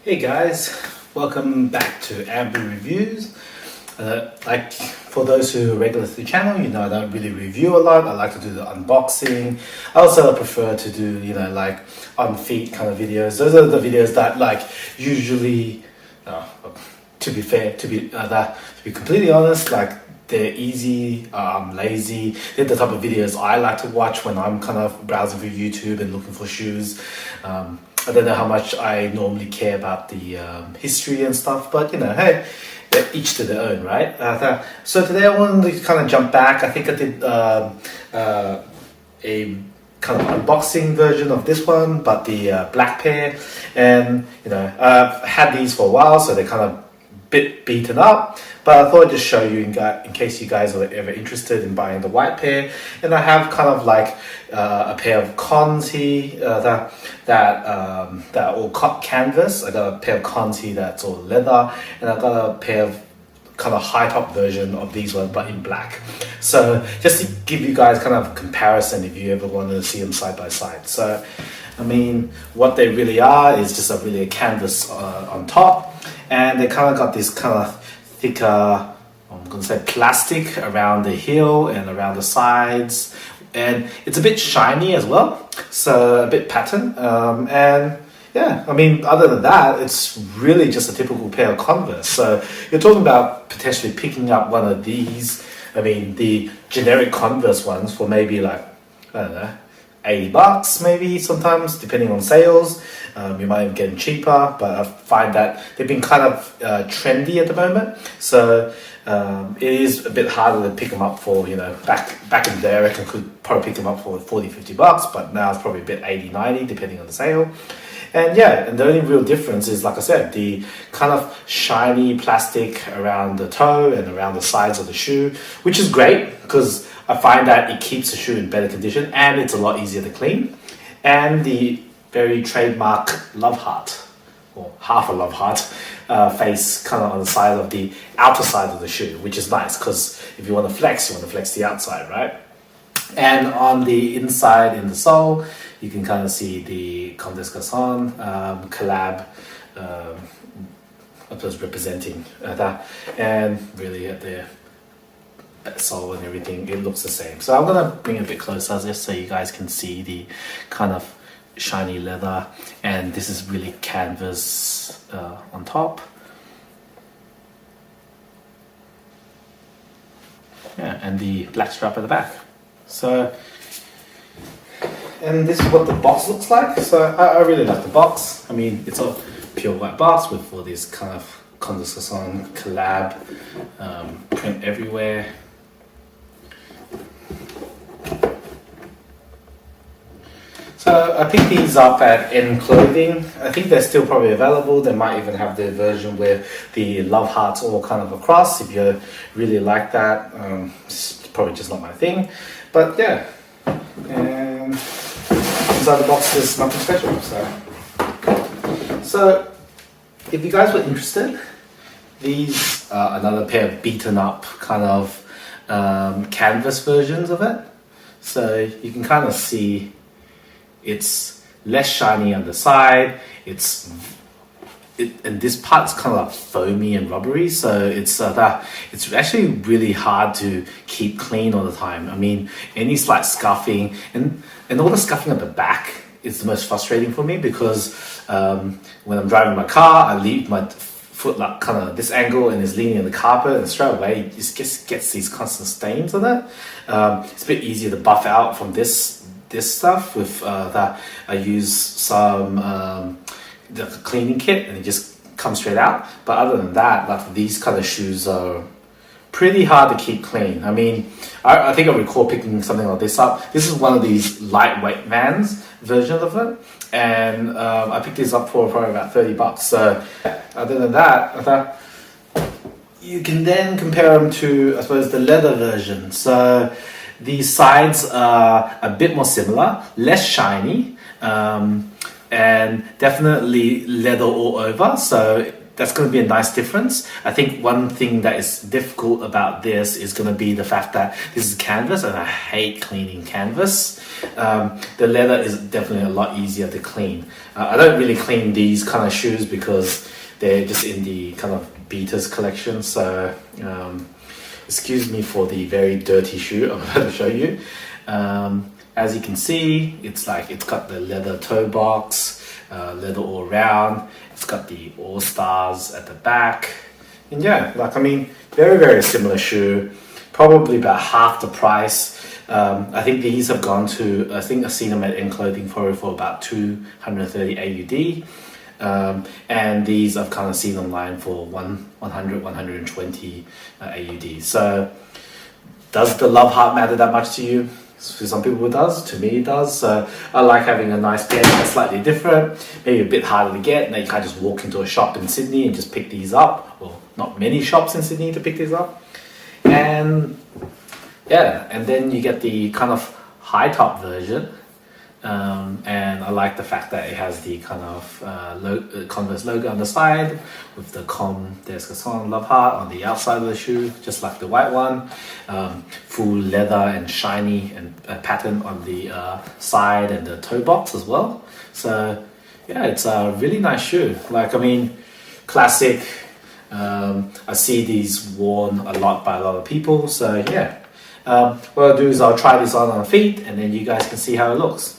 Hey guys, welcome back to Amber Reviews. Like for those who are regular to the channel, you know I don't really review a lot. I like to do the unboxing. I also prefer to do, like on feet kind of videos. Those are the videos that like usually, to be completely honest, like they're easy, lazy. They're the type of videos I like to watch when I'm kind of browsing through YouTube and looking for shoes. I don't know how much I normally care about the history and stuff, but hey, they're each to their own, right? So today I wanted to kind of jump back. I think I did a kind of unboxing version of this one, but the black pair, and I've had these for a while, so they're kind of bit beaten up, but I thought I'd just show you in case you guys are ever interested in buying the white pair. And I have kind of like a pair of Cons here that are all canvas. I got a pair of Cons here that's all leather, and I got a pair of kind of high top version of these ones but in black. So just to give you guys kind of comparison if you ever wanted to see them side by side. So I mean, what they really are is just a canvas on top, and they kind of got this kind of thicker, I'm gonna say plastic around the heel and around the sides, and it's a bit shiny as well, so a bit pattern. And yeah, I mean, other than that, it's really just a typical pair of Converse. So you're talking about potentially picking up one of these. I mean, the generic Converse ones for maybe like, I don't know, $80 maybe sometimes, depending on sales. You might even get them cheaper, but I find that they've been kind of trendy at the moment. So it is a bit harder to pick them up for, back in the day I reckon I could probably pick them up for $40-50, but now it's probably a bit $80-90 depending on the sale. And yeah, and the only real difference is, like I said, the kind of shiny plastic around the toe and around the sides of the shoe, which is great because I find that it keeps the shoe in better condition and it's a lot easier to clean. And the very trademark love heart, or half a love heart, face kind of on the side of the outer side of the shoe, which is nice because if you want to flex the outside, right? And on the inside in the sole, you can kind of see the Comme Garcons collab representing that, and really at the sole and everything, it looks the same. So I'm gonna bring it a bit closer just so you guys can see the kind of shiny leather, and this is really canvas on top. Yeah, and the black strap at the back. So, and this is what the box looks like. So I really like the box. I mean, it's a pure white box with all this kind of Converse collab print everywhere. So I picked these up at N Clothing. I think they're still probably available. They might even have the version where the love hearts all kind of across. If you really like that, it's probably just not my thing. But yeah, and inside the box there's nothing special. So if you guys were interested, these are another pair of beaten up kind of canvas versions of it. So you can kind of see it's less shiny on the side. And this part's kind of like foamy and rubbery, so it's actually really hard to keep clean all the time. I mean, any slight scuffing and all the scuffing at the back is the most frustrating for me because when I'm driving my car, I leave my foot like kind of this angle and it's leaning on the carpet, and straight away it just gets these constant stains on it. It's a bit easier to buff out from this stuff with that. I use some the cleaning kit and it just comes straight out. But other than that, like these kind of shoes are pretty hard to keep clean. I mean, I think I recall picking something like this up. This is one of these lightweight Vans version of it, and I picked this up for probably about $30. So other than that, I thought you can then compare them to, I suppose, the leather version. So the sides are a bit more similar, less shiny, and definitely leather all over. So that's going to be a nice difference. I think one thing that is difficult about this is going to be the fact that this is canvas, and I hate cleaning canvas. The leather is definitely a lot easier to clean. I don't really clean these kind of shoes because they're just in the kind of beaters collection. So excuse me for the very dirty shoe I'm about to show you. As you can see, it's got the leather toe box, leather all around. It's got the All Stars at the back, and yeah, like, I mean, very, very similar shoe, probably about half the price. I think these have gone to, I think I've seen them at In Clothing for about 230 AUD. And these I've kind of seen online for 100, 120 AUD. So does the love heart matter that much to you? For some people it does, to me it does. So I like having a nice pair that's slightly different, maybe a bit harder to get. Now you can't just walk into a shop in Sydney and just pick these up. Well, not many shops in Sydney to pick these up. And yeah, and then you get the kind of high top version. And I like the fact that it has the kind of Converse logo on the side with the Comme des Garcons love heart on the outside of the shoe, just like the white one. Full leather and shiny and pattern on the side and the toe box as well. So yeah, it's a really nice shoe. Like, I mean, classic. I see these worn a lot by a lot of people. So yeah, what I'll do is I'll try this on my feet, and then you guys can see how it looks.